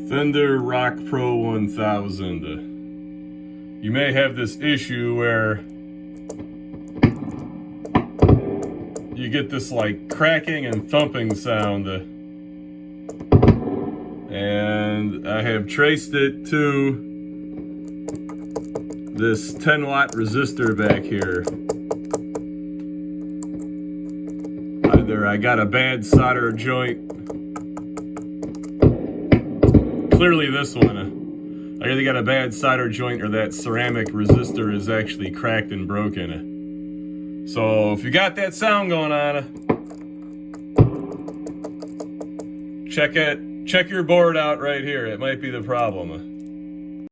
Fender Rock Pro 1000. You may have this issue where you get this like cracking and thumping sound, and I have traced it to this 10-watt resistor back here. Either I got a bad solder joint, clearly this one, I either got a bad solder joint or that ceramic resistor is actually cracked and broken. So if you got that sound going on, check your board out right here. It might be the problem.